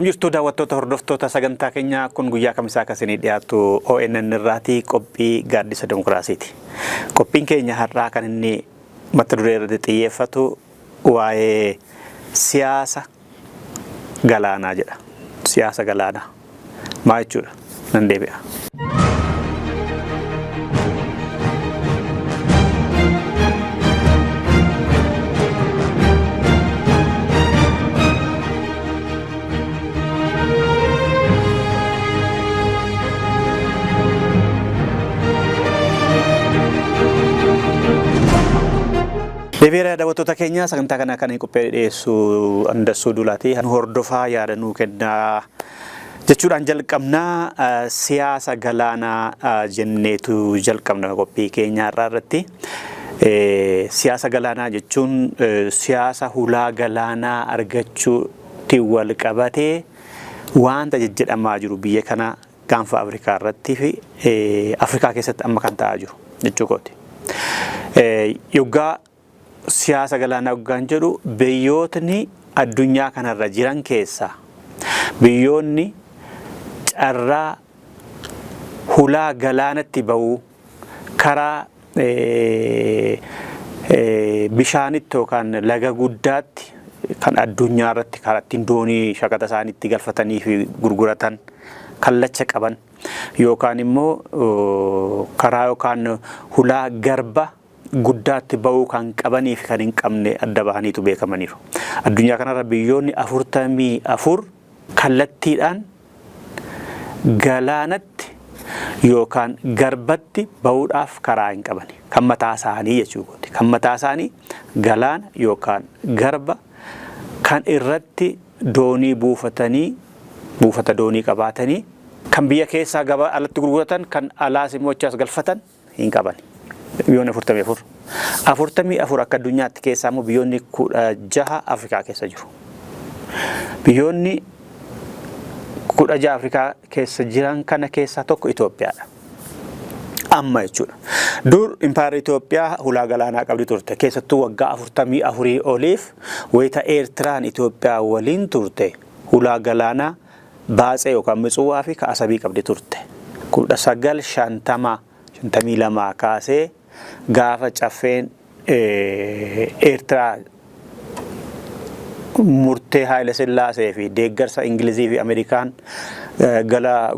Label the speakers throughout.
Speaker 1: Akkam jirtu daawwattoota hordoftoota sagantaa keenyaa kun guyyaa kamisaa kasinii dhiyaatu ONN irraatii qophii gaaddisa dimokiraasiiti. Qophiin keenya har'aa kan inni mata duree irratti xiyyeeffatu waa'ee siyaasa galaanaa jedha. Siyaasa galaanaa maal jechuudha? Nan deebi'a. Deebi'ee daawwattoota keenya sagantaa kana kan qophii dhiyeessu Andassuu Duulaati. Hordofaa yaada nuu kennaa jechuudhaan jalqabnaa siyaasa galaanaa jenneetu jalqabna qophii keenya har'aa irratti. Siyaasa galaanaa jechuun siyaasa hulaa galaanaa argachuutti wal qabatee wanta jedhamaa jiru biyya kana gaanfa Afrikaa irratti fi Afrikaa keessatti amma kan ta'aa jiru jechuukooti. Yoggaa siyaasa galaanaa hoggaan jedhu biyyootni addunyaa kanarra jiran keessaa biyyoonni carraa hulaa galaanatti ba'uu karaa bishaanitti yookaan laga guddaatti kan addunyaa irratti karaa ittiin doonii shaqaxa isaaniitti galfatanii fi gurguratan kallacha qaban yookaan immoo karaa yookaan hulaa garba guddaatti ba'uu kan qabanii fi kan hin qabne adda bahaniitu beekamaniiru. Addunyaa kanarra biyyoonni 44 kallattiidhaan galaanatti yookaan garbatti ba'uudhaaf karaa hin qabani. Kan mataa isaanii jechuudha. Kan mataa isaanii galaana yookaan garba kan irratti doonii buufata doonii qabaatanii kan biyya keessaa gabaa alatti gurguratan kan alaas immoo achi as galfatan hin qabani. Biyyoonni 44 akka addunyaatti keessaa immoo biyyoonni 16 Afrikaa keessa jiru. Biyyoonni 16 Afrikaa keessa jiran kana keessaa tokko Itoophiyaadha. Amma jechuudha. Dur impaayera Itoophiyaa hulaa galaanaa qabdi turte. Keessattuu waggaa 44 oliif wayita Eertiraan Itoophiyaa waliin turte hulaa galaanaa Baatsee yookaan Mitsuwaa fi Ka'asabii qabdi turte. 1952 kaasee gaafa caffeen Eertiraa murtee Haayile Sillaasee fi deeggarsa Ingilizii fi Ameerikaan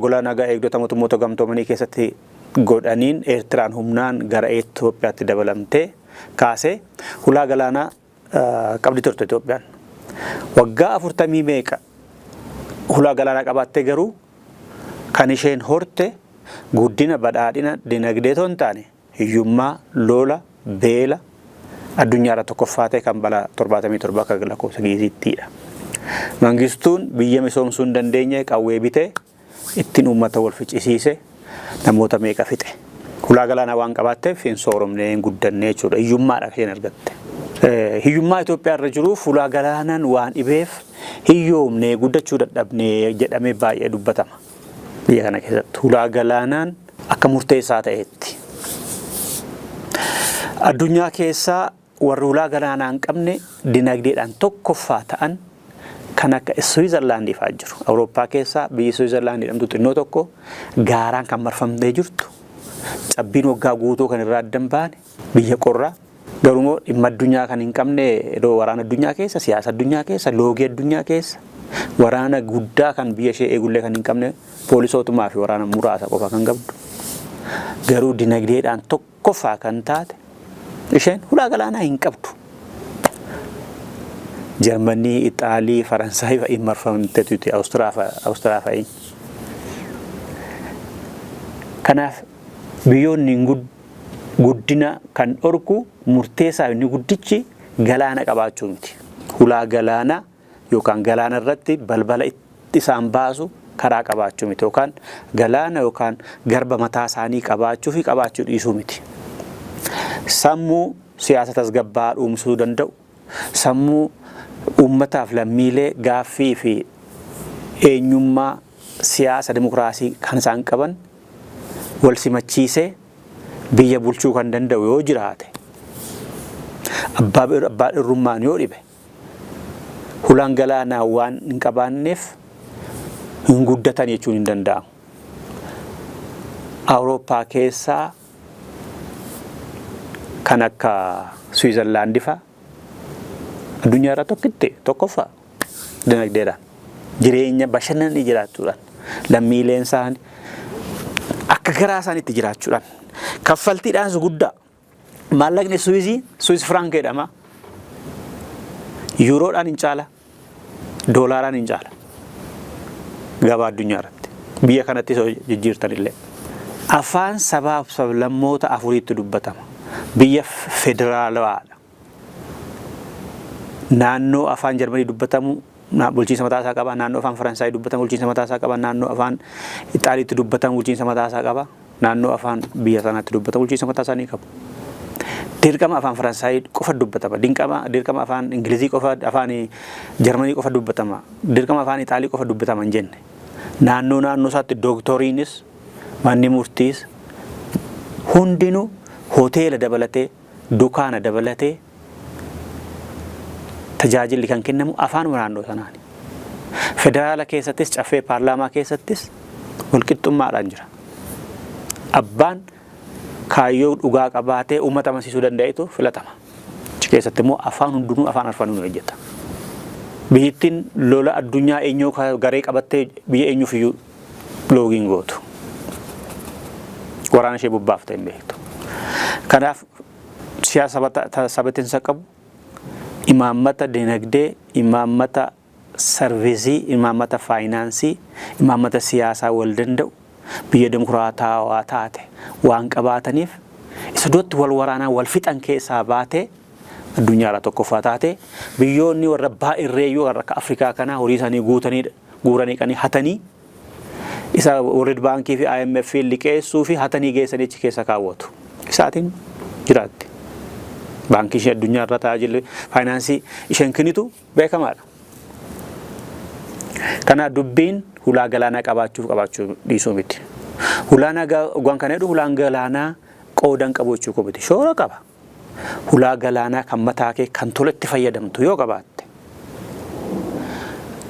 Speaker 1: gola nagaa eegdota mootummoota gamtoomanii keessatti godhaniin Eertiraan humnaan gara Itoophiyaatti dabalamtee kaasee hulaa galaanaa qabdi turte Itoophiyaan. Waggaa 40 meeqa hulaa galaanaa qabaattee garuu kan isheen horte guddina badhaadhina dinagdee toon taane hiyyummaa lola beela addunyaa irra tokkoffaa ta'e kan bara 77 akka lakkoofsa Giiziittiidha. Mangistuun biyya misoomsuu hin dandeenye qawwee bitee ittiin uummata wal ficcisiise namoota meeqa fixe. Hulaa galaanaa waan qabaatteef hin sooromne hin guddanne jechuudha. Hiyyummaadha isheen argatte. Hiyyummaa Itoophiyaa irra jiruuf hulaa galaanaan waan dhibeef hiyyoomne guddachuu dadhabne jedhamee baay'ee dubbatama. Biyya kana keessatti hulaa galaanaan akka murteessaa ta'etti. Addunyaa keessaa warri hulaa galaanaa hin qabne dinagdeedhaan tokkoffaa ta'an kan akka Switzerland fa'aa jiru. Awurooppaa keessaa biyyi Switzerland jedhamtu xinnoo tokko gaaraan kan marfamtee jirtu. Cabbiin waggaa guutuu kan irraa addan baane biyya qorraa. Garuu dhimma addunyaa kan hin qabne waraana addunyaa keessa, siyaasa addunyaa keessa, loogii addunyaa keessa waraana guddaa kan biyya ishee eegullee kan hin qabne poolisootumaa fi waraana muraasa qofa kan qabdu. Garuu dinagdeedhaan tokkoffaa kan taate isheen hulaa galaanaa hin qabdu. Jarmanii, Ixaalii, Faransaay fa'iin marfamteetu Awustiriyaa fa'iin. Kanaaf biyyoonni guddina kan dhorku murteessaa inni guddichi galaana qabaachuu miti. Hulaa galaanaa yookaan galaana irratti balbala isaan baasu karaa qabaachuu miti yookaan galaana yookaan garba mataa isaanii qabaachuu fi qabaachuu dhiisuu miti. Sammuu siyaasa tasgabbaa dhuumsuu danda'u, sammuu uummataaf lammiilee gaaffii fi eenyummaa siyaasa dimokiraasii kan isaan qaban wal simachiisee biyya bulchuu kan danda'u yoo jiraate abbaa irrummaan yoo dhibe hulaan galaanaa waan hin qabaanneef hin guddatan jechuun hin danda'amu. Awurooppaa keessaa kan akka Switzerland fa addunyaa irra tokkoffaa dinagdeedhaan jireenya bashannanni jiraachuudhaan lammiileen isaanii akka garaa isaaniitti jiraachuudhaan kaffaltiidhaan guddaa maallaqni Swiss franc jedhama. Yuuroodhaan hin caala, doolaaraan hin caala gabaa addunyaa irratti biyya kanatti jijjiirtan illee. Afaan sabaaf sablammoota afuriitti dubbatama. Biyya federaalawaadha. Naannoo afaan Jarmanii dubbatamu bulchiinsa mataa isaa qaba. Naannoo afaan Faransaayii dubbatamu bulchiinsa mataa isaa qaba. Naannoo afaan Ixaaliitti dubbatamu bulchiinsa mataa isaa qaba. Naannoo afaan biyya sanaatti dubbatamu bulchiinsa mataa isaanii qabu. Dirqama afaan Faransaayii qofa dubbatama. Dirqama afaan Ingilizii qofa, afaan Jarmanii qofa dubbatama. Dirqama afaan Ixaalii qofa dubbatama hin jenne. Naannoo isaatti dooktoriinis manni murtiis hundinuu hoteela dabalatee dukaana dabalatee tajaajilli kan kennamu afaan naannoo sanaani. Federaala keessattis caffee paarlaamaa keessattis walqixxummaadhaan jira. Abbaan kaayyoo dhugaa qabaatee uummata amansiisuu danda'etu filatama. Achi keessatti immoo afaan hundinuu afaan arfanuun hojjeta. Biyyittiin lola addunyaa eenyuu garee qabattee biyya eenyuuf iyyuu loogiin gootu. Waraana ishee bobbaaftee hin beektu. Kanaaf siyaasa sabatiinsa qabu imaammata dinagdee, imaammata sarviisii, imaammata faayinaansii, imaammata siyaasaa wal danda'u biyya dimokiraatawaa taate waan qabaataniif isa duratti wal waraanaa wal fixan keessaa baatee addunyaa irra tokkoffaa taate biyyoonni warra baay'irreeyyuu warra akka Afrikaa kanaa horii isaanii guuranii qanii hatanii isa World Baankii fi IMF liqeessuu fi hatanii geessanii achi keessa kaawwatu. Isaatiin jiraatti. Baankii ishee addunyaa irra tajaajilli faayinaansii isheen kennitu beekamaadha. Kana dubbiin hulaa galaanaa qabaachuu dhiisuu miti. Hulaan kana jedhu hulaan galaanaa qoodan qabu jechuu miti. Shoora qaba. Hulaa galaanaa kan mataa kee kan tolatti fayyadamtu yoo qabaatte.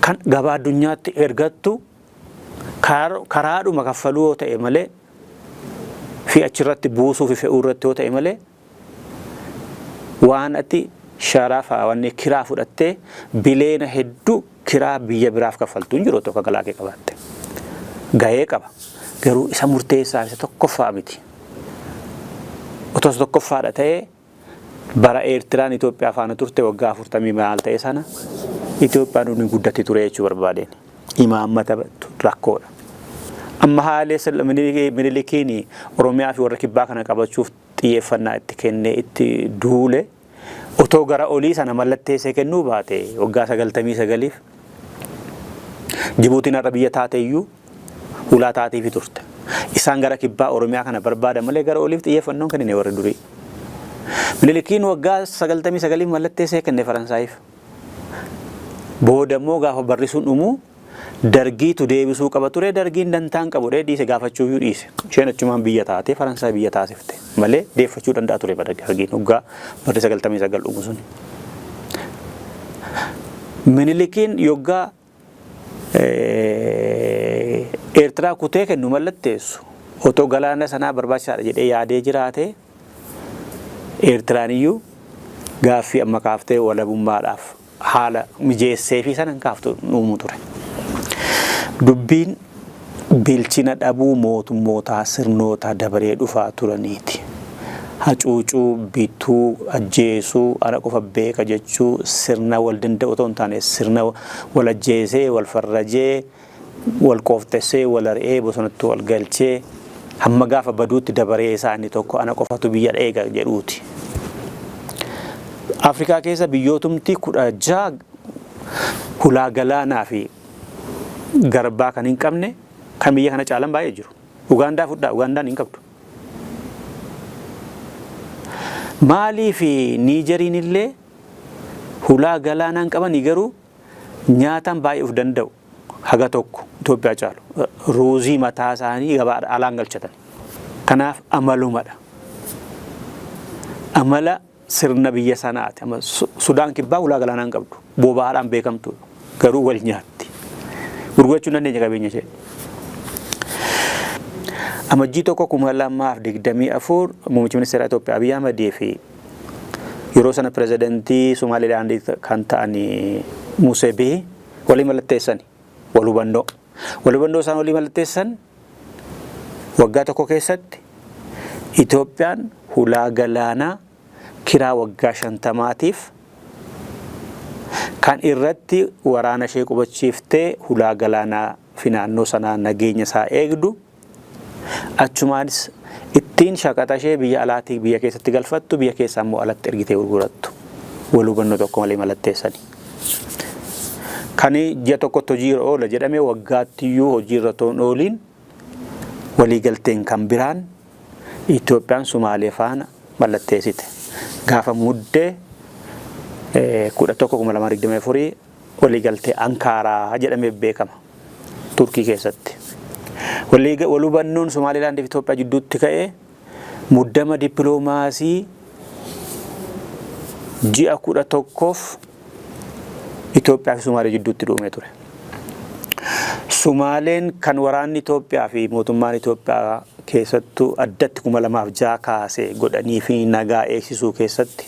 Speaker 1: Kan gabaa addunyaatti ergattu karaadhuma kaffaluu yoo ta'e malee fi achirratti buusuu fi fe'uu irratti yoo ta'e malee waan ati sharafa wanni kiraa fudhattee bileena hedduu kiraa biyya biraaf kaffaltu hin jiru tokko galaa kee qabaatte. Gahee qaba. Garuu isa murteessaa isa tokkoffaa miti. Otoo tokkoffaadha ta'ee bara Eertiraan Itoophiyaa faana turte waggaa 40 maal ta'e sana Itoophiyaan hundi guddatti ture jechuu barbaadeen. Imaammata rakkoodha. Amma haalee Minilikiin Oromiyaa fi warra kibbaa kana qabachuuf xiyyeeffannaa itti kennee itti duule otoo gara olii sana mallatteessee kennuu baate waggaa 99f Jibuutiin har'a biyya taateeyyuu hulaa taateefi turte. Isaan gara kibbaa Oromiyaa kana barbaadan malee gara oliif xiyyeeffannoon kennine warri durii. Minilikiin waggaa 99f mallatteessee kenne Faransaayiif. Booda immoo gaafa barrisuun dhumuu dargiitu deebisuu qaba ture. Dargiin dantaan qabu dhiise gaafachuuyyuu dhiise. Isheen achumaan biyya taate Faransaay biyya taasifte malee deeffachuu danda'a ture dargiin waggaa barri 99 dhumu sun. Minilikiin yoggaa Eertiraa kutee kennu mallatteessu otoo galaana sanaa barbaachisaadha jedhee yaadee jiraate Eertiraan iyyuu gaaffii amma kaaftee walabummaadhaaf haala mijeessee fi sanan kaaftu uumuu ture. Dubbiin bilchina dhabuu mootummootaa sirnoota dabaree dhufaa turaniiti. Hacuucuu, bituu, ajjeesuu, ana qofa beeka jechuu sirna wal danda'u otoo hin taane sirna wal ajjeesee, wal farrajee, wal qooftessee, wal ari'ee bosonatti wal galchee hamma gaafa baduutti dabaree isaanii tokko ana qofatu biyya dheega jedhuuti. Afrikaa keessa biyyootumti 16 hulaa galaanaa fi garbaa kan hin qabne kan biyya kana caalan baay'ee jiru. Ugaandaa fudhaa, Ugaandaan hin qabdu. Maalii fi Niijeriin illee hulaa galaanaan qaban garuu nyaatan baay'ee of danda'u. Haga tokko Itoophiyaa caalu. Ruuzii mataa isaanii gabaadha alaan galchatan. Kanaaf amalumadha. Amala sirna biyya sanaati. Sudaan kibbaa hulaa galaanaan qabdu. Boba'aadhaan beekamtu garuu wal nyaatti. gurgurachuu dandeenya qabeenya ishee. Amajjii tokko 2024 muummichi ministeera Itoophiyaa Abiy Ahmed fi yeroo sana pirezidantii Somaaliilaand kan ta'an Musee Bihi walii mallatteessan wal hubannoo isaan walii mallatteessan waggaa tokko keessatti Itoophiyaan hulaa galaanaa kiraa waggaa 50tiif kan irratti waraana ishee qubachiiftee hulaa galaanaa fi naannoo sanaa nageenya isaa eegdu achumaanis ittiin shaqaxa ishee biyya alaatii biyya keessatti galfattu biyya keessaa immoo alatti ergitee gurgurattu wal hubannoo tokko malee mallatteessani. Kan ji'a tokkotti hojiirra oola jedhamee waggaattiyyuu hojiirra toon ooliin waliigalteen kan biraan Itoophiyaan Sumaalee faana mallatteessite. Gaafa muddee 11/2024 waliigaltee Ankaaraa jedhamee beekama Turkii keessatti. Wal hubannoon Somaaliilaand fi Itoophiyaa jidduutti ka'ee muddama dippiloomaasii ji'a 11f Itoophiyaa fi Somaalee jidduutti dhuumee ture. Somaaleen kan waraanni Itoophiyaa fi mootummaan Itoophiyaa keessattuu addatti 2006 kaasee godhanii fi nagaa eegsisuu keessatti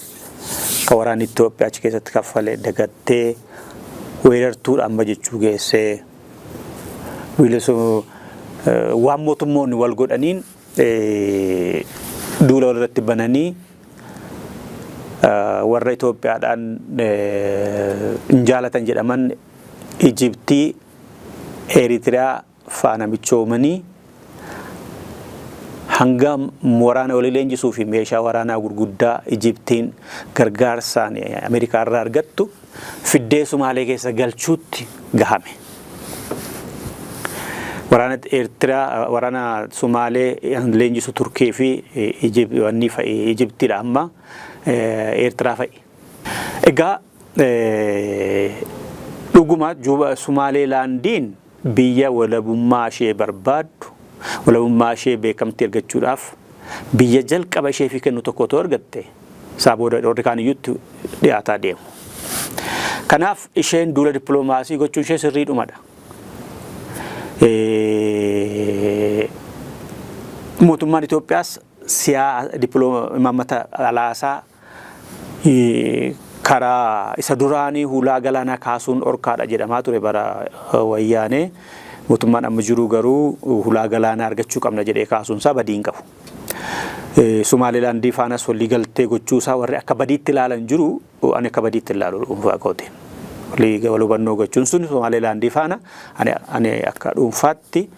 Speaker 1: kan waraanni Itoophiyaa achi keessatti kaffalee dagattee weerartuudha amma jechuu geessee waan mootummoonni wal godhaniin duula walirratti bananii warra Itoophiyaadhaan injaalatan jedhaman Ijiptii, Eritiriyaa faana michoomanii hanga waraana walii leenjisuu fi meeshaa waraanaa gurguddaa Ijiptiin gargaarsaan Ameerikaa irraa argattu fiddee Sumaalee keessa galchuutti gahame. Waraana Eritiriyaa waraana Sumaalee leenjisu Turkii fi Ijiptiidha amma Eritiriyaa fa'i. Egaa dhuguma juba Somaaliilaandiin biyya walabummaa ishee barbaaddu walabummaa ishee beekamtii argachuudhaaf biyya jalqaba ishee fi kennu tokko argatte saabooda warri kaaniyyuutti dhiyaataa deemu. Kanaaf isheen duula dippiloomaasii gochuun ishee sirriidhumadha. Mootummaan Itoophiyaas dippiloomaamata alaasaa karaa isa duraanii hulaa galaanaa kaasuun orkaadha jedhamaa ture bara wayyaanee. Mootummaan amma jiru garuu hulaa galaanaa argachuu qabna jedhee kaasuun isaa badii hin qabu. Somaaliilaandii faanas walii galtee gochuu isaa warri akka badiitti ilaalan jiru ani akka badiitti ilaalu dhuunfaa kootiin. Wal hubannoo gochuun sun Somaaliilaandii faana ani akka dhuunfaatti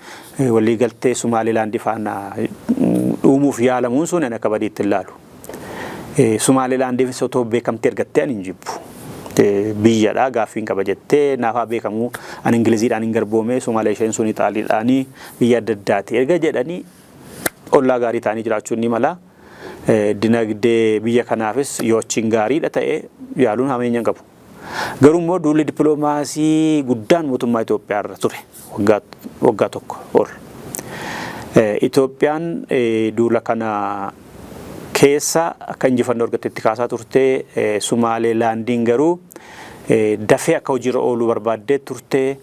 Speaker 1: walii galtee Somaaliilaandii faana dhuumuuf yaalamuun sun ani akka badiitti ilaalu. Somaaliilaandii fi otoo beekamtii argattee ani hin jibbu. Biyyadhaa gaaffiin qaba jettee naafaa beekamu an Ingiliziidhaan hin garboome Somaalee isheen sun Ixaaliidhaanii biyya adda addaati erga jedhanii ollaa gaarii ta'anii jiraachuun ni mala. Dinagdee biyya kanaafis yoo achiin gaariidha ta'e yaaluun hameenya qabu. Garuu immoo duulli dippiloomaasii guddaan mootummaa Itoophiyaa irra ture waggaa tokko ol. Itoophiyaan duula kana keessa akka injifannoo argattetti kaasaa turte Somaaliilaandiin garuu dafee akka hojiirra ooluu barbaaddee turte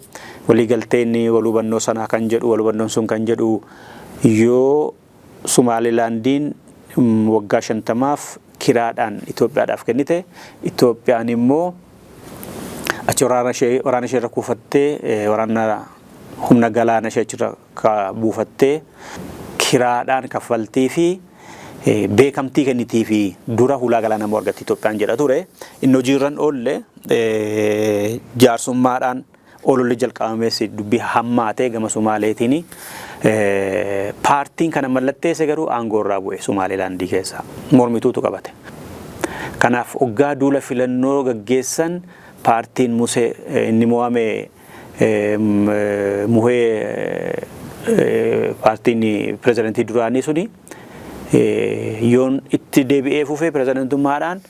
Speaker 1: waliigalteen wal hubannoo sanaa kan jedhu wal hubannoon sun kan jedhu yoo Somaaliilaandiin waggaa 50f kiraadhaan Itoophiyaadhaaf kennite Itoophiyaan immoo achi waraana ishee irra kuufattee waraana humna galaana ishee achirra buufattee kiraadhaan kaffaltii fi beekamtii kennitii fi dura hulaa galaanaa moo argatti Itoophiyaan jedha ture. Inni hojiirran oolle jaarsummaadhaan ololli jalqabamees dubbii hammaatee gama Somaaleetiin paartiin kana mallatteesse garuu aangoo irraa bu'e Somaaliilaandii keessaa mormituutu qabate. Kanaaf hoggaa duula filannoo gaggeessan paartiin Musee inni mo'ame muhee paartiin pirezidantii duraanii suni yoon itti deebi'ee fufee pirezidantummaadhaan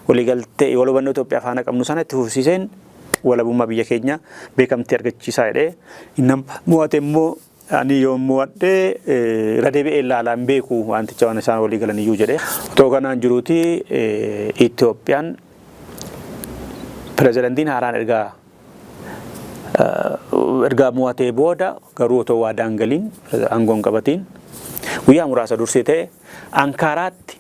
Speaker 1: waliigaltee wal hubannoo Itoophiyaa faana qabnu sana itti fufsiiseen walabummaa biyya keenya beekamtii argachiisaa jedhee inni mo'ate immoo ani yoon mo'adhee irra deebi'ee ilaalaan beeku wanticha waan isaan walii galan iyyuu jedhee otoo kanaan jiruuti Itoophiyaan pirezidantiin haaraan ergaa erga mo'atee booda garuu otoo waadaan galiin aangoon qabatiin guyyaa muraasa dursee ta'e Ankaaraatti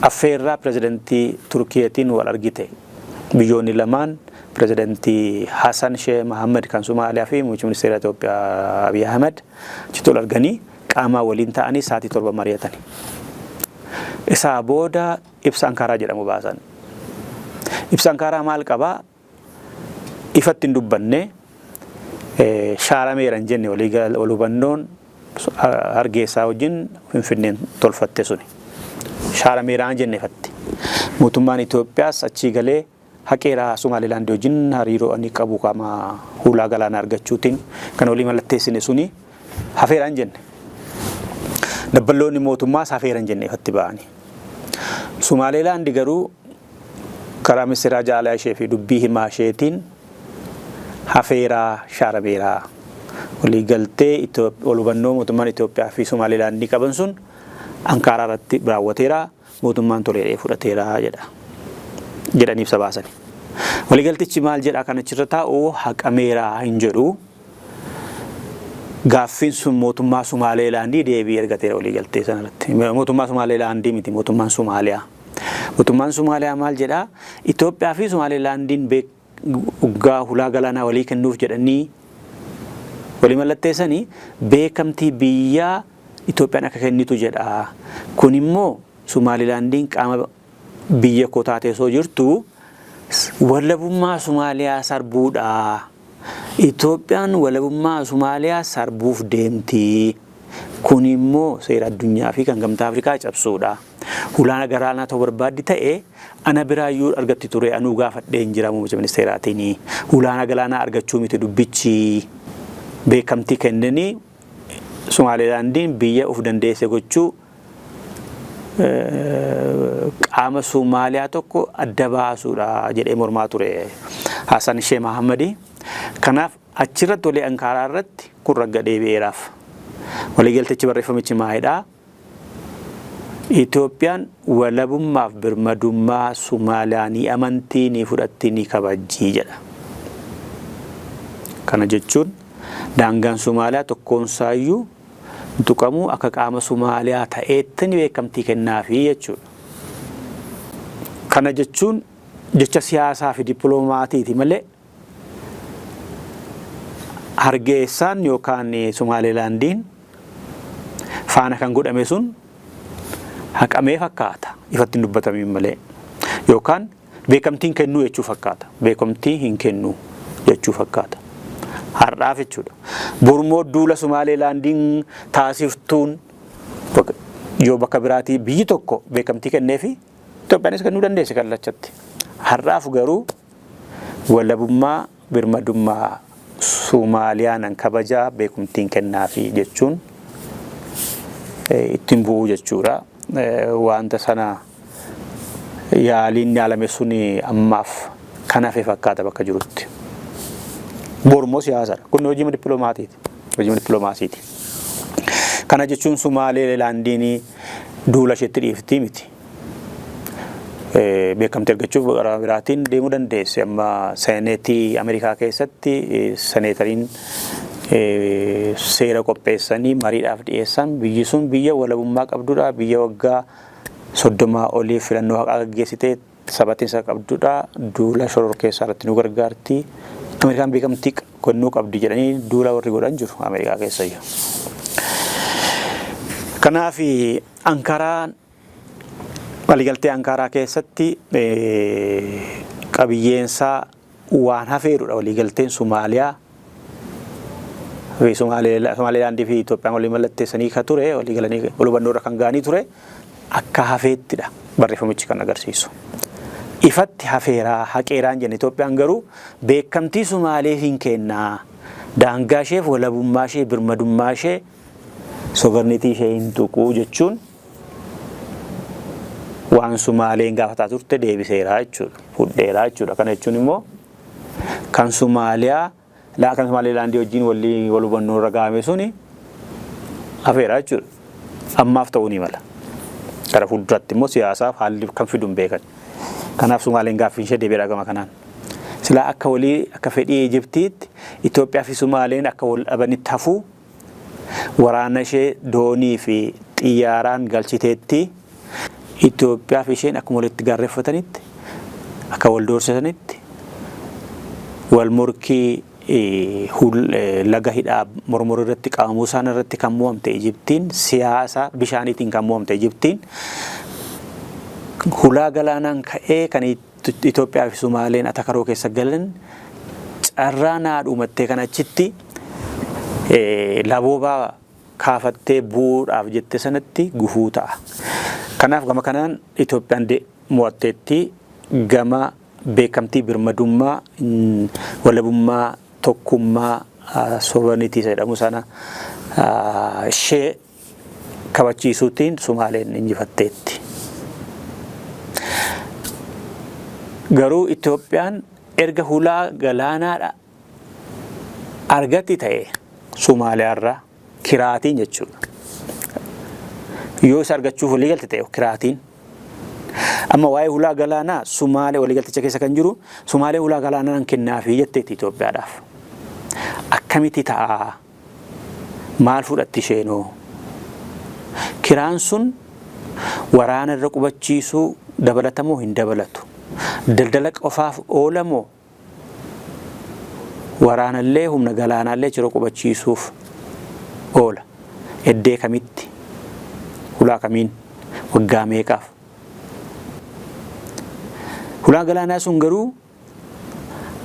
Speaker 1: affeerraa pirezidantii Turkiyeetiin wal argite. Biyyoonni lamaan pirezidantii Hassan Sheikh Mohammed kan Somaaliyaa fi muummichi ministeera Itoophiyaa Abiy Ahmed achitti wal arganii qaamaa waliin ta'anii sa'aatii 7 mari'atanii. Isaa booda ibsa Ankaaraa jedhamu baasan. Ibsa Ankaaraa maal qabaa? Ifatti hin dubbanne shaarameera hin jenne wal hubannoon Hargeysaa wajjin Finfinneen tolfatte suni. Shaarameera hin jenne ifatti. Mootummaan Itoophiyaas achii galee haqeera Somaalilaand wajjin hariiroo ani qabu kama hulaa galaana argachuutiin kan walii mallatteessine suni hafeera hin jenne. Dabballoonni mootummaas hafeera hin jenne ifatti ba'anii. Somaalilaand garuu karaa ministeera jaalaa ishee fi dubbii himaa isheetiin hafeeraa shaarameeraa walii galtee wal hubannoo mootummaan Itoophiyaa fi Somaalilaand qaban sun Ankaaraa irratti raawwateera mootummaan toleeree fudhateera jedhanii ibsa baasani. Waliigaltichi maal jedha kan achirra taa'u haqameeraa hin jedhu gaaffiin sun mootummaa Somaalilaandii deebii ergateera waliigaltee sanarratti. Mootummaa Somaalilaandii miti mootummaan Somaaliyaa. Mootummaan Somaaliyaa maal jedha Itoophiyaa fi Somaalilaandiin uggaa hulaa galaanaa walii kennuuf jedhanii walii mallatteessanii beekamtii biyyaa Itoophiyaan akka kennitu jedha. Kun immoo Somaalilaandiin qaama biyya koo taatee soo jirtu walabummaa Somaaliyaa sarbuudha. Itoophiyaan walabummaa Somaaliyaa sarbuuf deemti. Kun immoo seera addunyaa fi kan gamtaa Afrikaa cabsuudha. Hulaa galaanaa ta'uu barbaaddi ta'e ana biraayyuu argatti ture anuu gaafadhee hin jira muummicha ministeeraatiin. Hulaa galaanaa argachuu miti dubbichi beekamtii kennanii Somaalilaandiin biyya of dandeesse gochuu qaama Somaaliyaa tokko adda baasuudha jedhee mormaa ture Hassan Sheikh Mohammed. Kanaaf achirratti walii Ankaaraa irratti kun ragga deebi'eeraaf. Waliigaltichi barreeffamichi maalidha? Itoophiyaan walabummaaf birmadummaa Somaaliyaa ni amantii ni fudhatti ni kabajjii jedha. Kana jechuun daangaan Somaaliyaa tokkoonsaayyuu tuqamuu akka qaama Somaaliyaa ta'eetti ni beekamtii kennaafi jechuudha. Kana jechuun jecha siyaasaa fi dippiloomaatiiti malee Hargeysaan yookaan Somaalilaandiin faana kan godhame sun haqamee fakkaata ifatti hin dubbatamiin malee yookaan beekamtiin kennuu jechuu fakkaata beekamtii hin kennuu jechuu fakkaata har'aaf jechuudha. Bormoo duula Somaalilaandiin taasiftuun yoo bakka biraatii biyyi tokko beekamtii kenneefi Itoophiyaanis kennuu dandeesse kallachatti. Har'aaf garuu walabummaa birmadummaa Somaaliyaan kabajaa beekamtiin kennaafi jechuun ittiin bu'uu jechuudha. Wanta sana yaaliin yaalame suni ammaaf kan hafe fakkaata bakka jirutti. Bormoo siyaasaadha. Kun hojii dippiloomaatiiti. Hojii dippiloomaasiiti. Kana jechuun Somaalilaandiin duula isheetti dhiiftii miti. Beekamtii argachuuf gara biraatiin deemuu dandeesse. Amma seneetii Ameerikaa keessatti seneetariin seera qopheessanii mariidhaaf dhiyeessan biyyi sun biyya walabummaa qabdudha. Biyya waggaa 30 olii filannoo haqaa gaggeessitee sabatiinsa qabdudha. Duula shororkeessaa irratti nu gargaarti. Ameerikaan beekamtii kennuu qabdi jedhanii duula warri godhan jiru Ameerikaa keessayyuu. Kanaaf Ankaraan waliigaltee Ankaaraa keessatti qabiyyeensaa waan hafeerudha. Waliigalteen Somaaliyaa Somaalilaandii fi Itoophiyaan walii mallatteessanii ka ture waliigalanii wal hubannoorra kan gaanii ture akka hafeettidha barreeffamichi kan agarsiisu. Ifatti hafeeraa haqeeraan jenne Itoophiyaan garuu beekamtii Somaaliif hin kennaa daangaa isheef walabummaa ishee birmadummaa ishee soverniitii ishee hin tuquu jechuun waan Somaaleen gaafataa turte deebiseeraa jechuudha. Fudheeraa jechuudha. Kana jechuun immoo kan Somaaliyaa kan Somaalilaandii wajjin wal hubannoorra gaame suni hafeeraa jechuudha. Ammaaf ta'uu ni mala. Gara fuulduratti immoo siyaasaaf haalli kan fidu hin beekan. Kanaaf Somaaleen gaaffii ishee deebi'eera gama kanaan. sila akka walii akka fedhii Ijiptiitti Itoophiyaa fi Sumaaleen akka wal dhabanitti hafuu waraana ishee doonii fi xiyyaaraan galchiteetti Itoophiyaa fi isheen akkuma walitti gaarreeffatanitti akka wal doorsisanitti wal morkii laga hidhaa mormor irratti qaamuu isaan irratti kan mo'amte Ijiptiin siyaasa bishaaniitiin kan mo'amte Ijiptiin hulaa galaanaan ka'ee kan Itoophiyaa fi Sumaaleen atakaroo keessa galan carraa naadhumattee kan achitti laboobaa kaafattee bu'uudhaaf jette sanatti gufuu ta'a. Kanaaf gama kanaan Itoophiyaan mo'atteetti gama beekamtii birmadummaa walabummaa tokkummaa sovereignty jedhamu sana ishee kabachiisuutiin Sumaaleen injifatteetti. Garuu Itoophiyaan erga hulaa galaanaadha argatti ta'e Sumaaliyaarraa kiraatiin jechuudha. Yoo isa argachuuf waliigalte ta'e kiraatiin. Amma waa'ee hulaa galaanaa Sumaalee waliigalticha keessa kan jiru Sumaalee hulaa galaanaan kennaafii jetteetti Itoophiyaadhaaf. Akkamitti ta'a? Maal fudhatti isheenoo? Kiraan sun waraana irra qubachiisuu dabalatamoo hin dabalatu? Daldala qofaaf oolamoo? Waraanallee humna galaanaallee jiruu qubachiisuuf oola. Eddee kamitti? Hulaa kamiin? Waggaa meeqaaf? Hulaa galaanaa sun garuu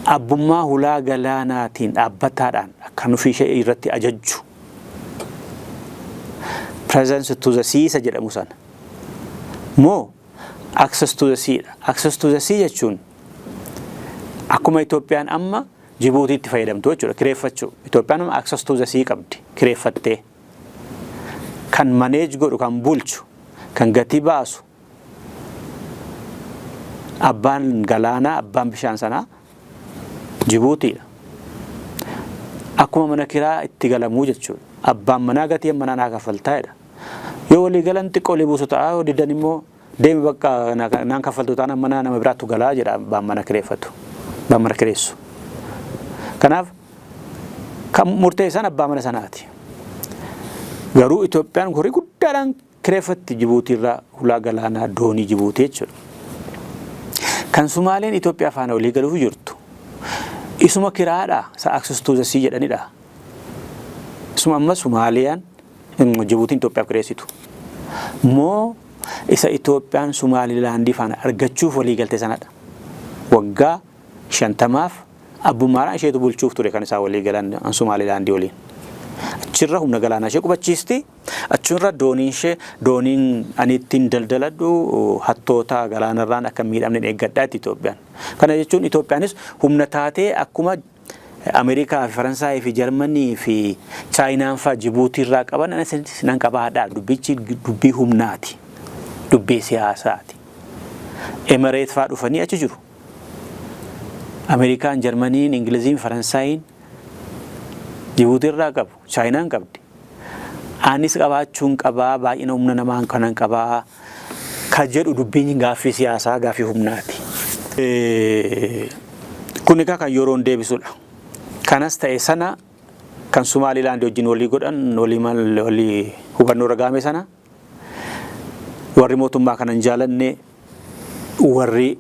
Speaker 1: abbummaa hulaa galaanaatiin dhaabbataadhaan akka nufi ishee irratti ajajju. Presence to the sea jedhamu sana. Moo access to the sea. Access to the sea jechuun akkuma Itoophiyaan amma Jibuutiitti fayyadamtu jechuudha kireeffachuu. Itoophiyaan amma access to the sea qabdi kireeffattee. Kan manage godhu kan bulchu kan gatii baasu abbaan galaanaa abbaan bishaan sanaa Jibuutiidha. Akkuma mana kiraa itti galamuu jechuudha. Abbaan manaa gatii manaa naa kaffaltaa'edha. Yoo walii galan xiqqoo olii buusu ta'a yoo diddan immoo deemi bakka naan kaffaltu taanaan mana nama biraattu galaa jedha abbaan mana kireeffatu. Abbaan mana kireessu. Kanaaf kan murteessan abbaa mana sanaati. Garuu Itoophiyaan horii guddaadhaan kireeffatti Jibuutiirraa hulaa galaanaa doonii Jibuutii jechuudha. Kan Sumaaleen Itoophiyaa faana walii galuuf jirtu. Isuma kiraadha access to the sea jedhanidha. Isuma amma Sumaaliyaan Jibuutiin Itoophiyaaf kireessitu. Moo isa Itoophiyaan Sumaalilaandii faana argachuuf walii galte sanadha. Waggaa 50maaf abbummaadhaan isheetu bulchuuf ture kan isaa walii galan Sumaalilaandii waliin. Achirra humna galaanaa ishee qubachiisti. Achirra dooniin ani ittiin daldaladhu hattoota galaanarraan akka miidhamneen eeggadhaa itti Itoophiyaan. Kana jechuun Itoophiyaanis humna taatee akkuma Ameerikaa fi Faransaayii fi Jarmanii fi Chaayinaan fa'aa Jibuutiirraa qaban nan qabaadhaa. Dubbichi dubbii humnaati. Dubbii siyaasaati. Emireet fa'aa dhufanii achi jiru. Ameerikaan, Jarmaniin, Ingiliziin, Faransaayiin Jibuutiirraa qabu. Chaayinaan qabdi. Anis qabaachuun qabaa baay'ina humna namaan kanan qabaa ka jedhu dubbiin gaaffii siyaasaa gaaffii humnaati. Kun egaa kan yeroon deebisudha. Kanas ta'e sana kan Sumaalilaandii wajjin walii godhan walii hubannoo ragaame sana warri mootummaa kanan jaalanne warri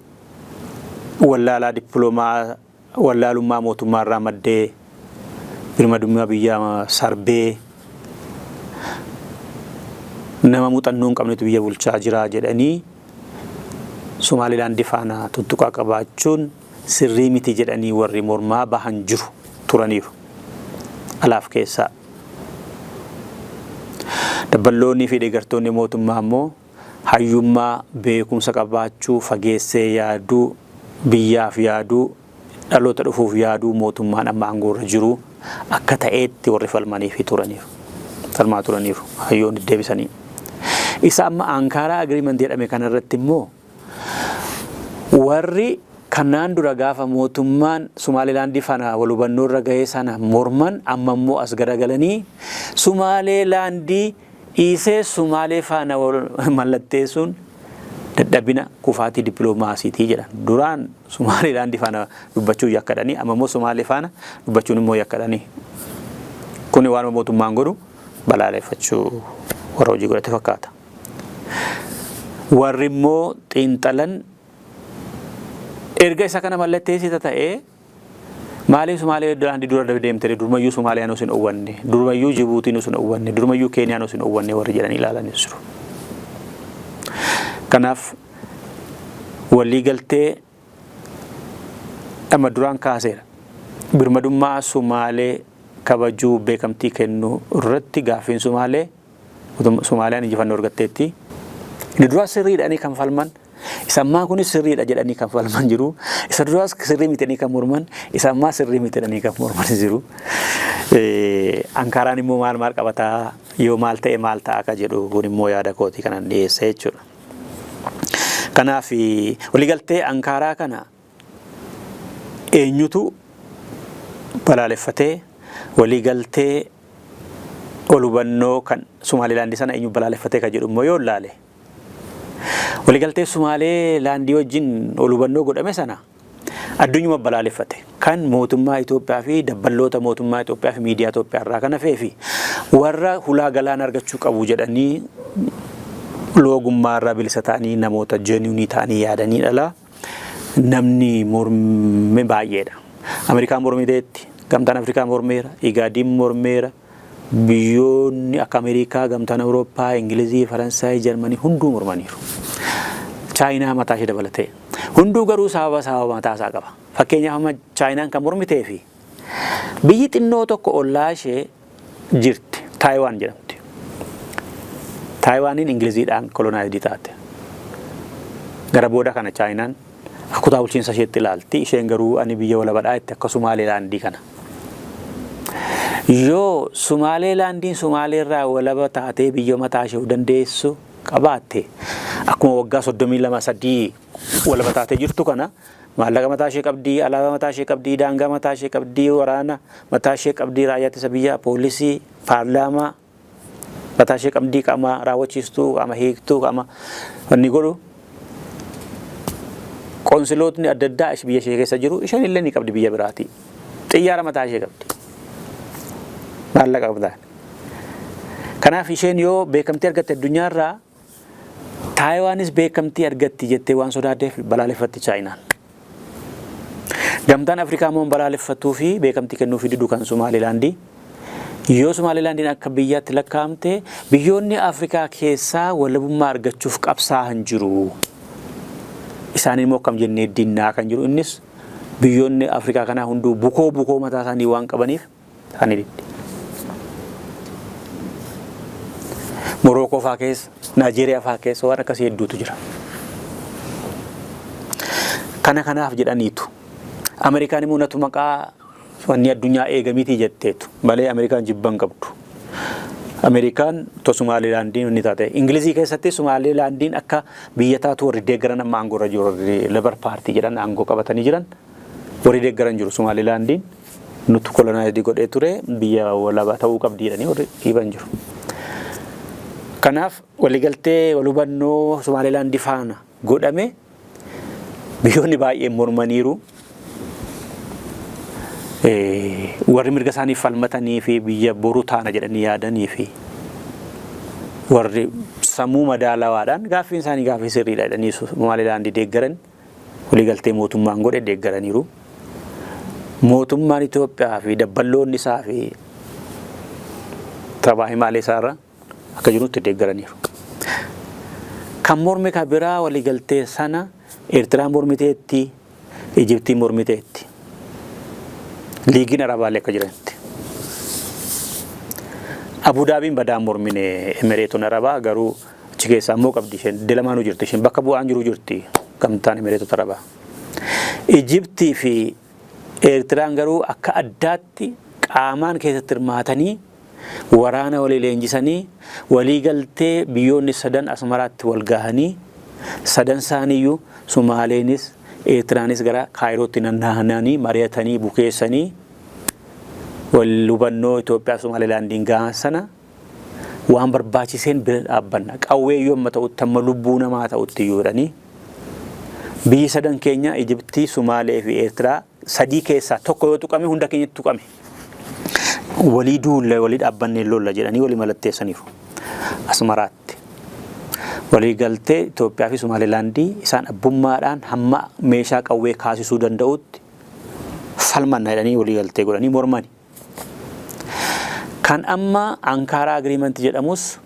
Speaker 1: wallaalaa dippiloomaa wallaalummaa mootummaarraa maddee birmadummaa biyyaa sarbee nama muuxannoo hin qabnetu biyya bulchaa jira jedhanii Sumaalilaandii faana tuttuqaa qabaachuun sirrii miti jedhanii warri mormaa bahan jiru turaniiru. Alaaf keessaa. Dabballoonni fi deeggartoonni mootummaa immoo hayyummaa beekumsa qabaachuu fageessee yaaduu biyyaaf yaaduu dhaloota dhufuuf yaaduu mootummaan amma aangoorra jiru akka ta'eetti warri falmanii fi turaniiru. Falmaa turaniiru hayyoonni deebisanii. Isa amma Ankara agreement jedhame kanarratti immoo warri kanaan dura gaafa mootummaan Sumaalilaandii faana wal hubannoo irra gahee sana morman amma immoo as garagalanii Sumaalilaandii dhiisee Sumaalee faana mallatteessuun dadhabina kufaatii dippiloomaasiitii jedhan. Duraan Somaaliilaandii faana dubbachuu yakkadhanii amma immoo Somaalee faana dubbachuun immoo yakkadhanii. Kuni waan mootummaan godhu balaaleffachuu warra hojii godhate fakkaata. Warri immoo xiinxalan erga isa kana mallatteessita ta'ee maaliif Somaaliilaandii dura deemtee durumayyuu Somaaliyaan osoo hin owwanne, durumayyuu Jibuutiin osoo hin owwanne, durumayyuu Keeniyaan osoo hin owwanne warri jedhanii ilaalanis jiru. Kanaaf walii galtee amma duraan kaaseera. Birmadummaa Somaalee kabajuu beekamtii kennuu irratti gaaffiin Somaaliyaan injifannoo argatteetti. Inni duraa sirriidhaanii kan falman, isa ammaa kunis sirriidha jedhanii kan falman jiru. Isa duraas sirrii mitanii kan morman, isa ammaa sirrii mitanii kan morman jiru. Ankaaraan immoo maal qabataa yoo maal ta'e maal ta'a akka jedhu kun immoo yaada kootii kanan dhiyeessa jechuudha. Kanaaf waliigaltee Ankaaraa kana eenyutu balaaleffatee waliigaltee ol hubannoo kan Somaaliilaandii sana eenyu balaaleffatee kan jedhu immoo yoo ilaale waliigaltee Somaaliilaandii wajjin ol hubannoo godhame sana addunyuma balaaleffate kan mootummaa Itoophiyaa fi dabballoota mootummaa Itoophiyaa fi miidiyaa Itoophiyaa irraa kan hafee fi warra hulaa galaan argachuu qabu jedhanii loogummaa irraa bilisa ta'anii namoota jeenuunii ta'anii yaadanii dhala namni morme baay'eedha. Ameerikaan mormiteetti, Gamtaan Afrikaa mormeera, Igaadiin mormeera, biyyoonni akka Ameerikaa, Gamtaan Awurooppaa, Ingilizii, Faransaay, Jarmanii hunduu mormaniiru. Chaayinaa mataa ishee dabalatee. Hunduu garuu sababa mataa isaa qaba. Fakkeenyaaf amma Chaayinaan kan mormitee fi biyyi xinnoo tokko ollaa ishee jirti, Taayiwaan jedhamti. Taayiwaaniin Ingiliziidhaan kolonaayizdii taate. Gara booda kana Chaayinaan kutaa bulchiinsa isheetti ilaalti. Isheen garuu ani biyya walabadhaa itti akka Somaaliilaandii kana. Yoo Somaaliilaandiin Somaaliirraa walaba taatee biyya mataa ishee dandeessu qabaatte akkuma waggaa 32 walaba taatee jirtu kana maallaqa mataa ishee qabdii, alaabaa mataa ishee qabdii, daangaa mataa ishee qabdii, waraana mataa ishee qabdii, raayyaa ittisa biyyaa, poolisii, paarlaamaa mataa ishee qabdii, qaama raawwachiistuu, qaama hiiktuu, qaama wanni godhu. Konsilootni adda addaa biyya ishee keessa jiru isheen illee ni qabdi biyya biraati. Xiyyaara mataa ishee qabdi. Maallaqa qabdaan. Kanaaf isheen yoo beekamtii argatte addunyaarraa Taayiwaanis beekamtii argatti jettee waan sodaatteef balaaleffatti Chaayinaan. Gamtaan Afrikaa immoo balaaleffattuu fi beekamtii kennuu fi diduu kan Somaaliilaandii. Yoo Somaaliilaandiin akka biyyaatti lakkaa'amte biyyoonni Afrikaa keessaa walabummaa argachuuf qabsaa'an jiru. Isaanii immoo akkam jennee dinnaa kan jiru innis biyyoonni Afrikaa kanaa hunduu bukoo mataa isaanii waan qabaniif isaanii diddi. Morookoo fa'aa keessa, Naajeeriyaa fa'aa keessa waan akkasii hedduutu jira. Kanaaf jedhaniitu. Ameerikaan immoo natu maqaa wanni addunyaa eegamiitii jetteetu malee Ameerikaan jibban qabdu. Ameerikaan to Somaaliilaandiin inni taate. Ingilizii keessatti Somaaliilaandiin akka biyya taatu warri deeggaran amma aangoo irra jiru warri Labour Party jedhan aangoo qabatanii jiran warri deeggaran jiru Somaaliilaandiin nutu kolonaayizdii godhee ture biyya walaba ta'uu qabdi jedhanii warri dhiiban jiru. Kanaaf waliigaltee wal hubannoo Somaaliilaandii faana godhame biyyoonni baay'een mormaniiru. Warri mirga isaanii falmatanii fi biyya boru taana jedhanii yaadanii fi warri sammuu madaalawaadhaan gaaffiin isaanii gaaffii sirriidha jedhanii Somaaliilaandii deeggaran waliigaltee mootummaan godhe deeggaraniiru. Mootummaan Itoophiyaa fi dabballoonni isaa fi taphaa himaalee isaarra akka jirutti deeggaraniiru. Kan morme ka biraa waliigaltee sana Eertiraan mormiteetti, Ijiptiin mormiteetti. Liigiin Arabaalee akka jiranitti. Abu Dhaabiin badaan mormine Emireetonni Arabaa garuu achi keessaa immoo qabdi isheen dilamaanuu jirti isheen bakka bu'aan jiru jirti gamtaan Emireetota Arabaa. Ijiptii fi Eertiraan garuu akka addaatti qaamaan keessatti hirmaatanii waraana walii leenjisanii waliigaltee biyyoonni sadan Asmaraatti wal gahanii sadan isaaniiyyuu Somaaleenis Eertiraanis gara Kaayirootti naanna'anii mari'atanii bukeessanii wal hubannoo Itoophiyaa Somaaliilaandiin gahan sana waan barbaachiseen bira dhaabbanna qawwee yoo amma ta'utti amma lubbuu namaa ta'utti yoodhanii biyyi sadan keenya Ijiptii, Sumaalee fi Eertiraa sadii keessaa tokko yoo tuqame hunda keenyatti tuqame. Walii duulle walii dhaabbannee lolla jedhanii walii mallatteessaniiru. Asmaraatti walii galtee Itoophiyaa fi Somaalilaandii isaan abbummaadhaan hamma meeshaa qawwee kaasisuu danda'utti falmanna jedhanii walii galtee godhanii mormani. Kan amma Ankara Agreement jedhamus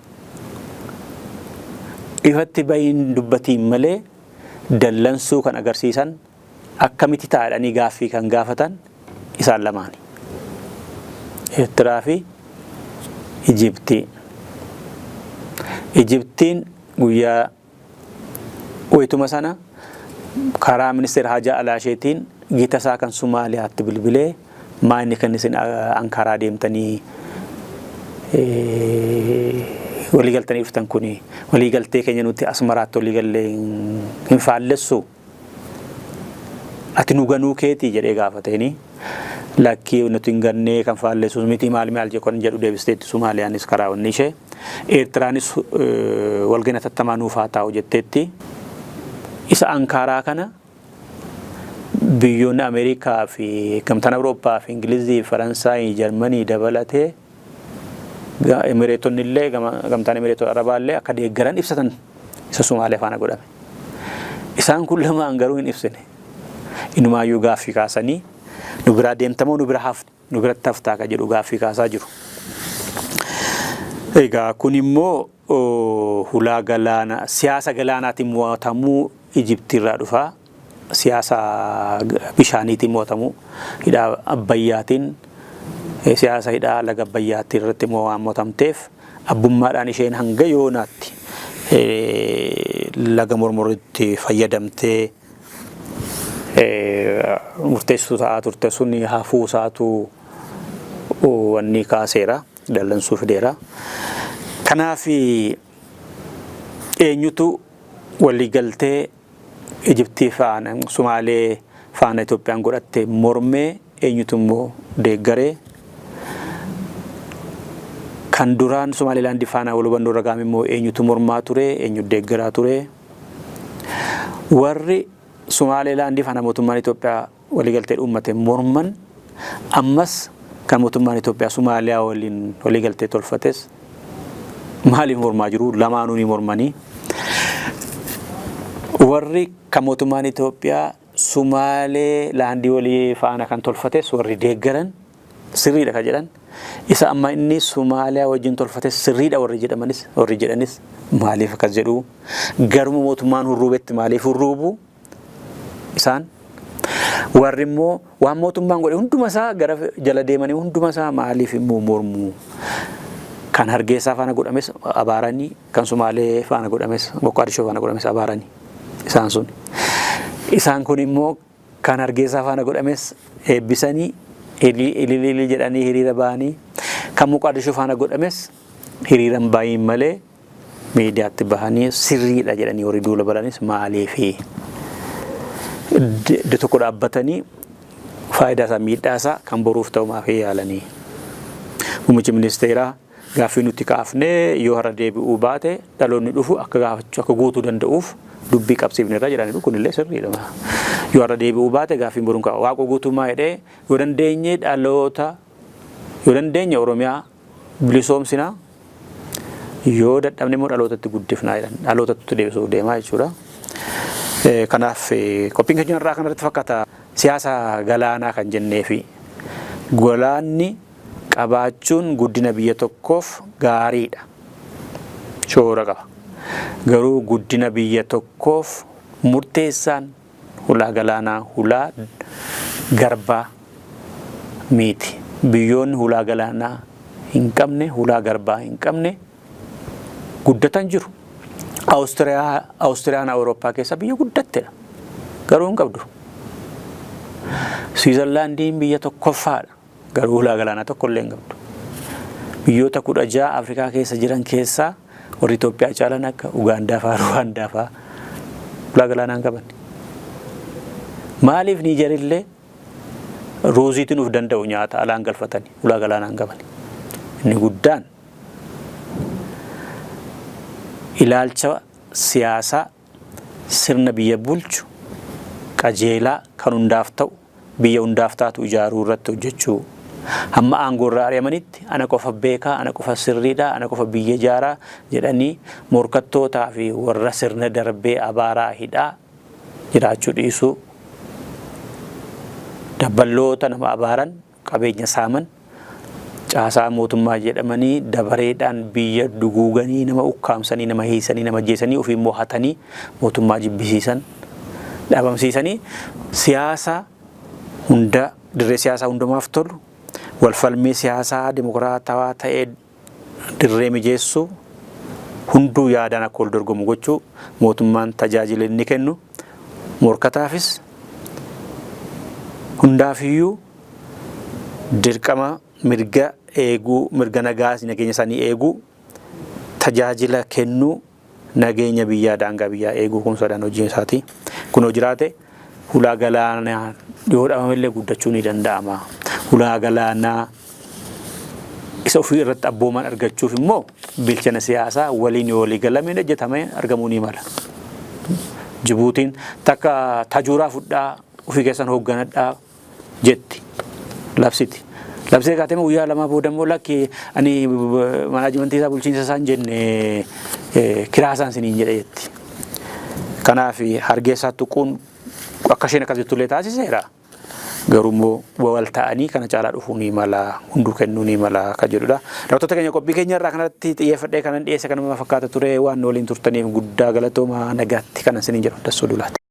Speaker 1: ifatti bayin dubbatiin malee dallansuu kan agarsiisan akkamitti taa'anii gaaffii kan gaafatan isaan lamaani. Eertiraa fi Ijiptii. Ijiptiin guyyaa wayituma sana karaa ministeera Hajaa Alaasheetiin gita isaa kan Somaaliyaatti bilbilee maanni kan isin Ankaraa deemtanii waliigaltanii dhuftan kuni waliigaltee keenya nuti Asmaraatti waliigallee hin faallessu ati nu ganuu keetii jedhee gaafateeni lakkii nuti hin gannee kan faallessu miti maal jedhan jedhu deebisteetti Somaaliyaanis karaa wanni ishee Eertiraanis walgina tattamaa nuuf haa taa'u jetteetti isa Ankaraa kana biyyoonni Ameerikaa fi gamtaan Awurooppaa fi Ingilizii, Faransaay, Jarmanii dabalatee Emireetonni illee gamtaan Emireetota Arabaa illee akka deeggaran ibsatan isa Somaaliyaa faana godhame. Isaan kun lamaan garuu hin ibsine. Inumaayyuu gaaffii kaasanii nu biraa deemtamoo nu biratti haftaa ka jedhu gaaffii kaasaa jiru. Egaa kun immoo hulaa galaana siyaasa galaanaatiin mo'atamuu Ijiptiirraa dhufaa. Siyaasa bishaaniitiin mo'atamuu hidha Abbayyaatiin siyaasa hidha laga Abbayyaatti irratti mo'atamteef abbummaadhaan isheen hanga yoonaatti laga mormoritti fayyadamtee murteessuu ta'aa turte sun hafuu isaatu wanni kaaseera dallansuu fideera. Kanaaf eenyutu waliigaltee Ijiptii faana Somaalee faana Itoophiyaan godhatte mormee eenyutu immoo deeggaree kan duraan Somaalilaandii faana wal hubannoo ragaame immoo eenyutu mormaa ture eenyutu deeggaraa ture. Warri Somaalilaandii faana mootummaan Itoophiyaa waliigaltee uummate morman ammas kan mootummaan Itoophiyaa Somaaliyaa waliin waliigaltee tolfates maaliif mormaa jiru lamaanuu ni mormanii. Warri kan mootummaan Itoophiyaa Somaalilaandii walii faana kan tolfates warri deeggaran sirriidha ka jedhan isa amma inni Somaaliyaa wajjin tolfates sirriidha warri jedhanis maaliif akkas jedhu garuma mootummaan hurruubetti maaliif hurruubu isaan warri immoo waan mootummaan godhe hunduma isaa gara jala deemanii hunduma isaa maaliif immoo mormu kan Hargeysaa faana godhames abaaranii kan Somaalee faana godhames Moqaadishoo faana godhames abaaranii isaan sun isaan kun immoo kan Hargeysaa faana godhames eebbisanii ililili jedhanii hiriira bahanii kan Moqaadishoo faana godhames hiriiran baay'in malee miidiyaatti bahanii sirriidha jedhanii warri duula balanis maaliif tokko dhaabbatanii faayidaa isaa miidhaa isaa kan boruuf ta'u maaf yaalanii. Muummichi ministeeraa gaaffii nuti kaafnee yoo har'a deebi'uu baate dhaloonni dhufu akka gaafachuu akka guutuu danda'uuf dubbii qabsiifneerra jedhanii kunillee sirriidha. Yoo har'a deebi'uu baate gaaffiin boruun qaba waaqa guutummaa jedhee yoo dandeenye dhaloota yoo dandeenye Oromiyaa bilisoomsinaa yoo dadhabne immoo dhalootatti guddifnaa jedhan dhalootatti deebisuuf deemaa jechuudha. Kanaaf qophiin keenya irraa kanarratti fakkaata siyaasa galaanaa kan jennee fi galaanni qabaachuun guddina biyya tokkoof gaariidha. Shoora qaba. Garuu guddina biyya tokkoof murteessaan hulaa galaanaa hulaa garbaa miti. Biyyoonni hulaa galaanaa hin qabne hulaa garbaa hin qabne guddatan jiru. Awustiriyaan Awurooppaa keessa biyya guddatteedha. Garuu hin qabdu. Swiizerlaandiin biyya tokkoffaadha. Garuu hulaa galaanaa tokkollee hin qabdu. Biyyoota 16 Afrikaa keessa jiran keessaa warri Itoophiyaa caalan akka Ugaandaa fa'aa Ruwaandaa fa'aa hulaa galaanaa hin qaban. Maaliif Niijerillee ruuziitiin uf danda'u nyaata alaan galfatanii hulaa galaanaa hin qaban. Inni guddaan ilaalcha siyaasaa sirna biyya bulchu qajeelaa kan hundaaf ta'u biyya hundaaf taatu ijaaruu irratti hojjechuu. Hamma aangoo irraa ari'amanitti ana qofa beekaa, ana qofa sirriidha, ana qofa biyya ijaaraa jedhanii morkattootaa fi warra sirna darbee abaaraa hidhaa jiraachuu dhiisuu. Dabballoota nama abaaran qabeenya saaman caasaa mootummaa jedhamanii dabareedhaan biyya duguuganii nama ukkaamsanii nama hiisanii nama jeesanii ofii mo'atanii mootummaa jibbisiisan dhabamsiisanii siyaasa hunda dirree siyaasaa hundumaaf tolu walfalmii siyaasaa dimokiraatawaa ta'ee dirree mijeessuu hunduu yaadaan akka wal dorgomu gochuu mootummaan tajaajila inni kennu morkataafis hundaafiyyuu dirqama mirga eeguu mirga nagaa nageenya isaanii eeguu tajaajila kennuu nageenya biyyaa daangaa biyyaa eeguu kun sadan hojii isaati. Kun jiraate hulaa galaanaa yoo dhabamillee guddachuu ni danda'ama. Hulaa galaanaa isa ofii irratti abbooman argachuuf immoo bilchina siyaasaa waliin yoo walii galameen hojjetamee argamuu ni mala. Jibuutiin takka tajuuraa fudhaa ofii keessan hoogganadhaa jetti labsiti. Labsee kaatee guyyaa lama booda immoo lakki ani manaajimentii isaa bulchiinsa isaan jenne kiraa isaan siniin jedhe jetti. Kanaaf hargeessaa tuquun akka isheen akkas jettullee taasiseera. Garuu immoo wal ta'anii kana caalaa dhufuu ni mala, hunduu kennuu ni mala kan jedhudha. Daawwattoota keenya qophii keenya irraa kanatti xiyyeeffadhee kanan dhiyeesse kanuma fakkaata ture waan waliin turtaniif guddaa galatooma nagaatti kanan siniin jedhu Dassoo Dulaati.